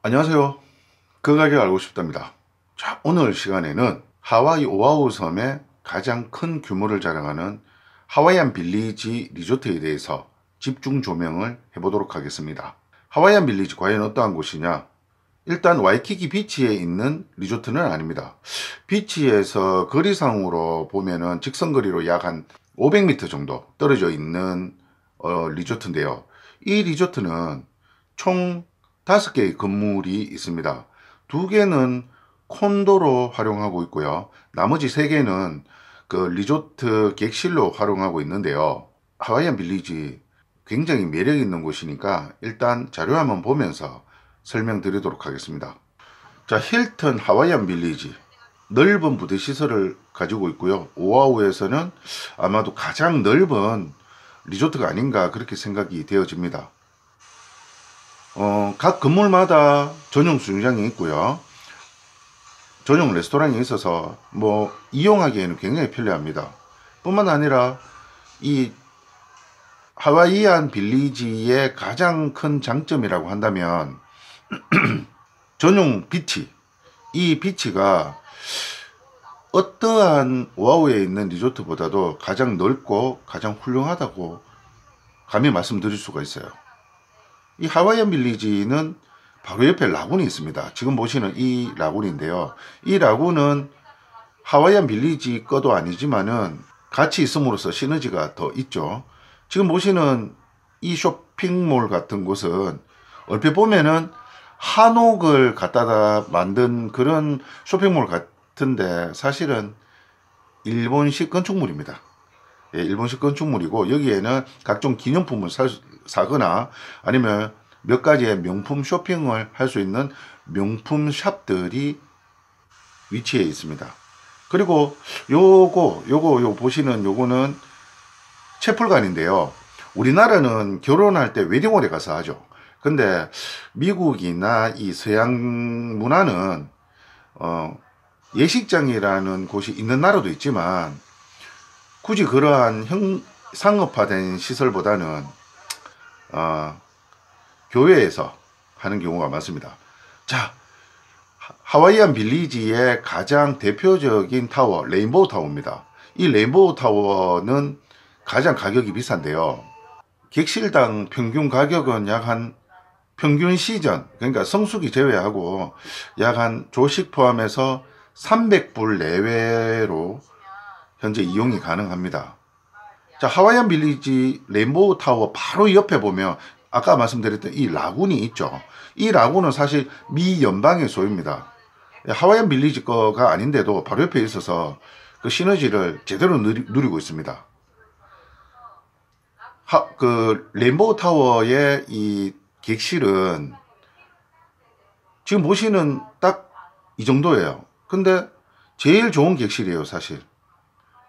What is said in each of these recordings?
안녕하세요. 그 가격 알고 싶답니다. 자, 오늘 시간에는 하와이 오아후 섬의 가장 큰 규모를 자랑하는 하와이안 빌리지 리조트에 대해서 집중 조명을 해보도록 하겠습니다. 하와이안 빌리지 과연 어떠한 곳이냐? 일단 와이키키 비치에 있는 리조트는 아닙니다. 비치에서 거리상으로 보면은 직선거리로 약 한 500m 정도 떨어져 있는 리조트인데요. 이 리조트는 총 5개의 건물이 있습니다. 2개는 콘도로 활용하고 있고요. 나머지 3개는 그 리조트 객실로 활용하고 있는데요. 하와이안 빌리지 굉장히 매력 있는 곳이니까 일단 자료 한번 보면서 설명드리도록 하겠습니다. 자, 힐튼 하와이안 빌리지 넓은 부대 시설을 가지고 있고요. 오아후에서는 아마도 가장 넓은 리조트가 아닌가 그렇게 생각이 되어집니다. 각 건물마다 전용 수영장이 있고요. 전용 레스토랑이 있어서 이용하기에는 굉장히 편리합니다. 뿐만 아니라 이 하와이안 빌리지의 가장 큰 장점이라고 한다면 전용 비치, 이 비치가 어떠한 오아후에 있는 리조트보다도 가장 넓고 가장 훌륭하다고 감히 말씀드릴 수가 있어요. 이 하와이안 빌리지는 바로 옆에 라군이 있습니다. 지금 보시는 이 라군인데요. 이 라군은 하와이안 빌리지 거도 아니지만은 같이 있음으로써 시너지가 더 있죠. 지금 보시는 이 쇼핑몰 같은 곳은 얼핏 보면은 한옥을 갖다가 만든 그런 쇼핑몰 같은데 사실은 일본식 건축물입니다. 예, 일본식 건축물이고 여기에는 각종 기념품을 사거나 아니면 몇 가지의 명품 쇼핑을 할 수 있는 명품 샵들이 위치해 있습니다. 그리고 요거 보시는 요거는 채플관인데요. 우리나라는 결혼할 때 웨딩홀에 가서 하죠. 근데 미국이나 이 서양 문화는 예식장이라는 곳이 있는 나라도 있지만 굳이 그러한 상업화된 시설보다는 교회에서 하는 경우가 많습니다. 자, 하와이안 빌리지의 가장 대표적인 타워, 레인보우 타워입니다. 이 레인보우 타워는 가장 가격이 비싼데요. 객실당 평균 가격은 평균 시전, 그러니까 성수기 제외하고 약 한 조식 포함해서 300불 내외로 현재 이용이 가능합니다. 자, 하와이안 빌리지 레인보우 타워 바로 옆에 보면 아까 말씀드렸던 이 라군이 있죠. 이 라군은 사실 미 연방의 소유입니다. 하와이안 빌리지 거가 아닌데도 바로 옆에 있어서 그 시너지를 제대로 누리고 있습니다. 그 레인보우 타워의 이 객실은 지금 보시는 딱 이 정도예요. 근데 제일 좋은 객실이에요, 사실.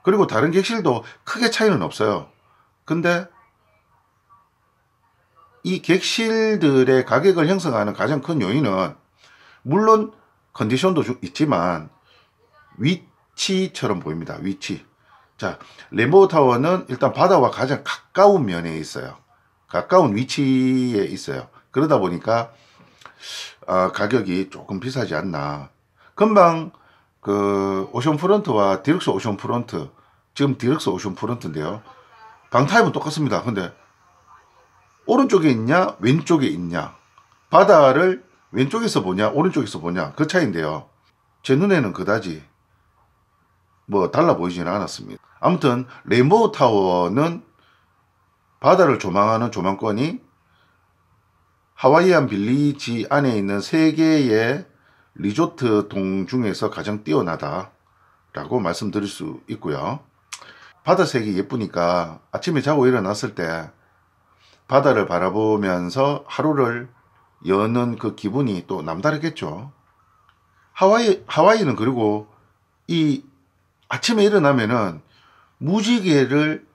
그리고 다른 객실도 크게 차이는 없어요. 근데 이 객실들의 가격을 형성하는 가장 큰 요인은 물론 컨디션도 있지만 위치처럼 보입니다. 위치. 자, 레인보우 타워는 일단 바다와 가장 가까운 면에 있어요. 가까운 위치에 있어요. 그러다 보니까 가격이 조금 비싸지 않나. 금방 그 오션프런트와 디럭스 오션프런트, 지금 디럭스 오션프런트인데요. 방 타입은 똑같습니다. 근데 오른쪽에 있냐 왼쪽에 있냐, 바다를 왼쪽에서 보냐 오른쪽에서 보냐, 그 차이인데요. 제 눈에는 그다지 달라 보이지는 않았습니다. 아무튼 레인보우 타워는 바다를 조망하는 조망권이 하와이안 빌리지 안에 있는 3개의 리조트 동 중에서 가장 뛰어나다 라고 말씀드릴 수 있고요. 바다색이 예쁘니까 아침에 자고 일어났을 때 바다를 바라보면서 하루를 여는 그 기분이 또 남다르겠죠. 하와이는 그리고 이 아침에 일어나면은 무지개를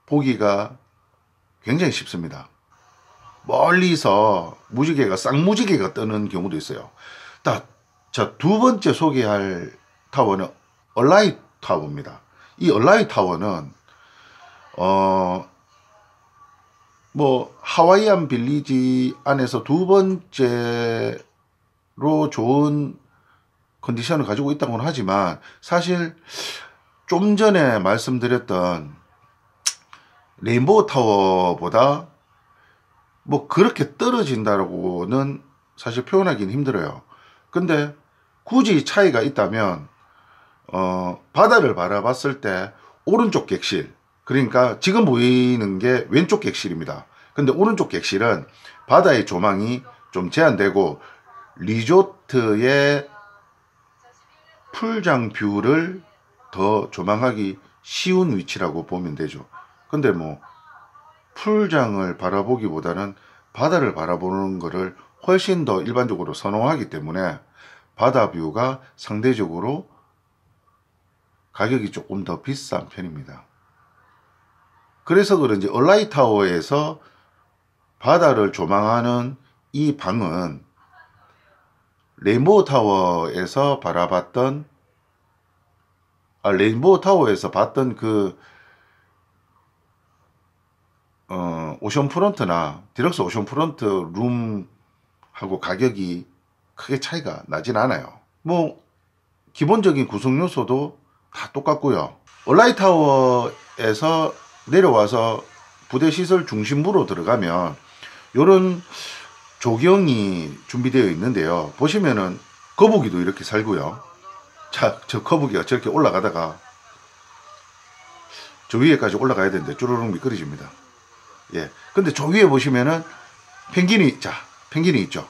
보기가 굉장히 쉽습니다. 멀리서 쌍무지개가 뜨는 경우도 있어요. 자, 2번째 소개할 타워는 얼라이 타워입니다. 이 얼라이 타워는 하와이안 빌리지 안에서 2번째 좋은 컨디션을 가지고 있다고는 하지만 사실 좀 전에 말씀드렸던 레인보우 타워보다 뭐 그렇게 떨어진다고는 사실 표현하기는 힘들어요. 근데 굳이 차이가 있다면 바다를 바라봤을 때 오른쪽 객실, 그러니까 지금 보이는 게 왼쪽 객실입니다. 근데 오른쪽 객실은 바다의 조망이 좀 제한되고 리조트의 풀장 뷰를 더 조망하기 쉬운 위치라고 보면 되죠. 근데 뭐 풀장을 바라보기보다는 바다를 바라보는 것을 훨씬 더 일반적으로 선호하기 때문에 바다 뷰가 상대적으로 가격이 조금 더 비싼 편입니다. 그래서 그런지 얼라이 타워에서 바다를 조망하는 이 방은 레인보우 타워에서 바라봤던 레인보우 타워에서 봤던 그 오션프론트나 디럭스 오션프론트 룸하고 가격이 크게 차이가 나진 않아요. 뭐 기본적인 구성 요소도 다 똑같고요. 얼라이 타워에서 내려와서 부대 시설 중심부로 들어가면 요런 조경이 준비되어 있는데요. 보시면은 거북이도 이렇게 살고요. 자, 저 거북이가 저렇게 올라가다가 저 위에까지 올라가야 되는데 쭈루룩 미끄러집니다. 예. 근데 저 위에 보시면은 펭귄이 있죠.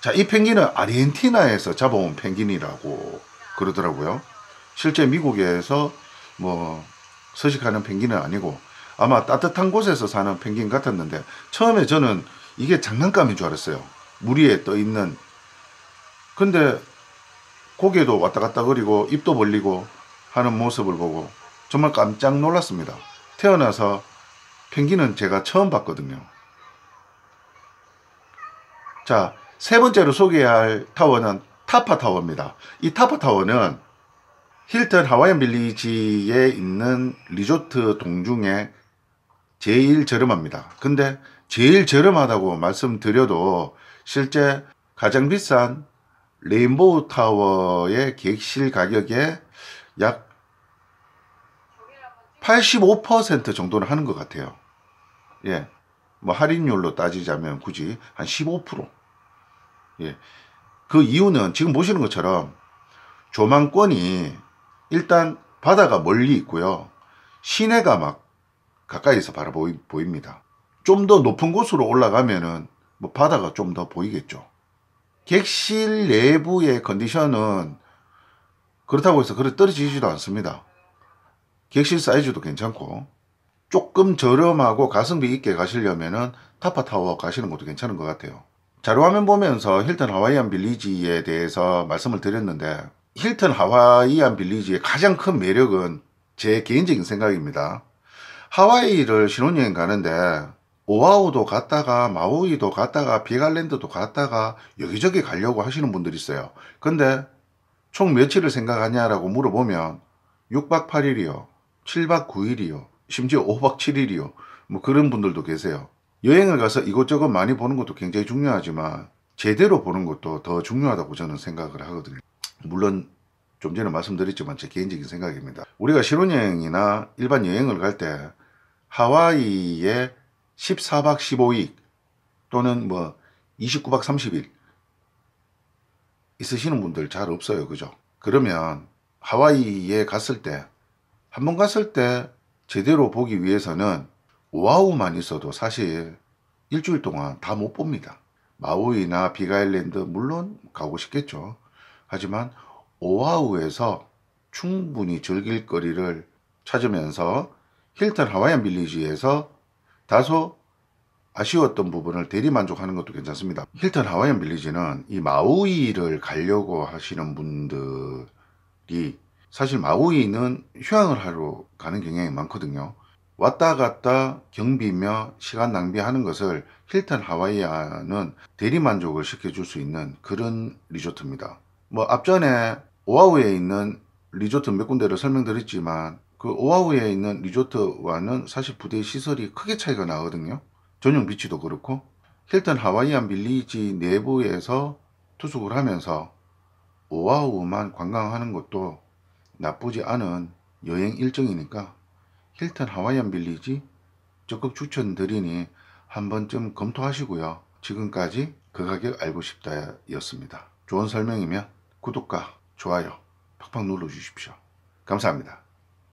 자, 이 펭귄은 아르헨티나에서 잡아온 펭귄이라고 그러더라고요. 실제 미국에서 뭐 서식하는 펭귄은 아니고 아마 따뜻한 곳에서 사는 펭귄 같았는데 처음에 저는 이게 장난감인 줄 알았어요. 물 위에 떠 있는. 근데 고개도 왔다 갔다 거리고 입도 벌리고 하는 모습을 보고 정말 깜짝 놀랐습니다. 태어나서 펭귄은 제가 처음 봤거든요. 자, 세 번째로 소개할 타워는 타파 타워입니다. 이 타파 타워는 힐튼 하와이안 빌리지에 있는 리조트 동중에 제일 저렴합니다. 근데 제일 저렴하다고 말씀드려도 실제 가장 비싼 레인보우 타워의 객실 가격의 약 85% 정도는 하는 것 같아요. 예. 뭐 할인율로 따지자면 굳이 한 15%. 예. 그 이유는 지금 보시는 것처럼 조망권이 일단 바다가 멀리 있고요. 시내가 막 가까이서 보입니다. 좀 더 높은 곳으로 올라가면은 뭐 바다가 좀 더 보이겠죠. 객실 내부의 컨디션은 그렇다고 해서 그래 떨어지지도 않습니다. 객실 사이즈도 괜찮고 조금 저렴하고 가성비 있게 가시려면은 타파타워 가시는 것도 괜찮은 것 같아요. 자료화면 보면서 힐튼 하와이안 빌리지에 대해서 말씀을 드렸는데 힐튼 하와이안 빌리지의 가장 큰 매력은 제 개인적인 생각입니다. 하와이를 신혼여행 가는데 오아후도 갔다가 마우이도 갔다가 빅아일랜드도 갔다가 여기저기 가려고 하시는 분들이 있어요. 근데 총 며칠을 생각하냐라고 물어보면 6박 8일이요 7박 9일이요 심지어 5박 7일이요 뭐 그런 분들도 계세요. 여행을 가서 이것저것 많이 보는 것도 굉장히 중요하지만 제대로 보는 것도 더 중요하다고 저는 생각을 하거든요. 물론 좀 전에 말씀드렸지만 제 개인적인 생각입니다. 우리가 신혼여행이나 일반 여행을 갈 때 하와이에 14박 15일 또는 뭐 29박 30일 있으시는 분들 잘 없어요. 그죠? 그러면 하와이에 갔을 때 한번 갔을 때 제대로 보기 위해서는 오아후만 있어도 사실 일주일 동안 다 못 봅니다. 마우이나 빅아일랜드 물론 가고 싶겠죠. 하지만 오아후에서 충분히 즐길 거리를 찾으면서 힐튼 하와이안 빌리지에서 다소 아쉬웠던 부분을 대리만족하는 것도 괜찮습니다. 힐튼 하와이안 빌리지는 이 마우이를 가려고 하시는 분들이 사실 마우이는 휴양을 하러 가는 경향이 많거든요. 왔다 갔다 경비며 시간 낭비하는 것을 힐튼 하와이안은 대리만족을 시켜줄 수 있는 그런 리조트입니다. 뭐 앞전에 오아후에 있는 리조트 몇 군데를 설명드렸지만 그 오아후에 있는 리조트와는 사실 부대 시설이 크게 차이가 나거든요. 전용 비치도 그렇고 힐튼 하와이안 빌리지 내부에서 투숙을 하면서 오아후만 관광하는 것도 나쁘지 않은 여행 일정이니까 힐튼 하와이안 빌리지 적극 추천드리니 한 번쯤 검토하시고요. 지금까지 그 가격 알고 싶다 였습니다. 좋은 설명이면 구독과 좋아요 팍팍 눌러주십시오. 감사합니다.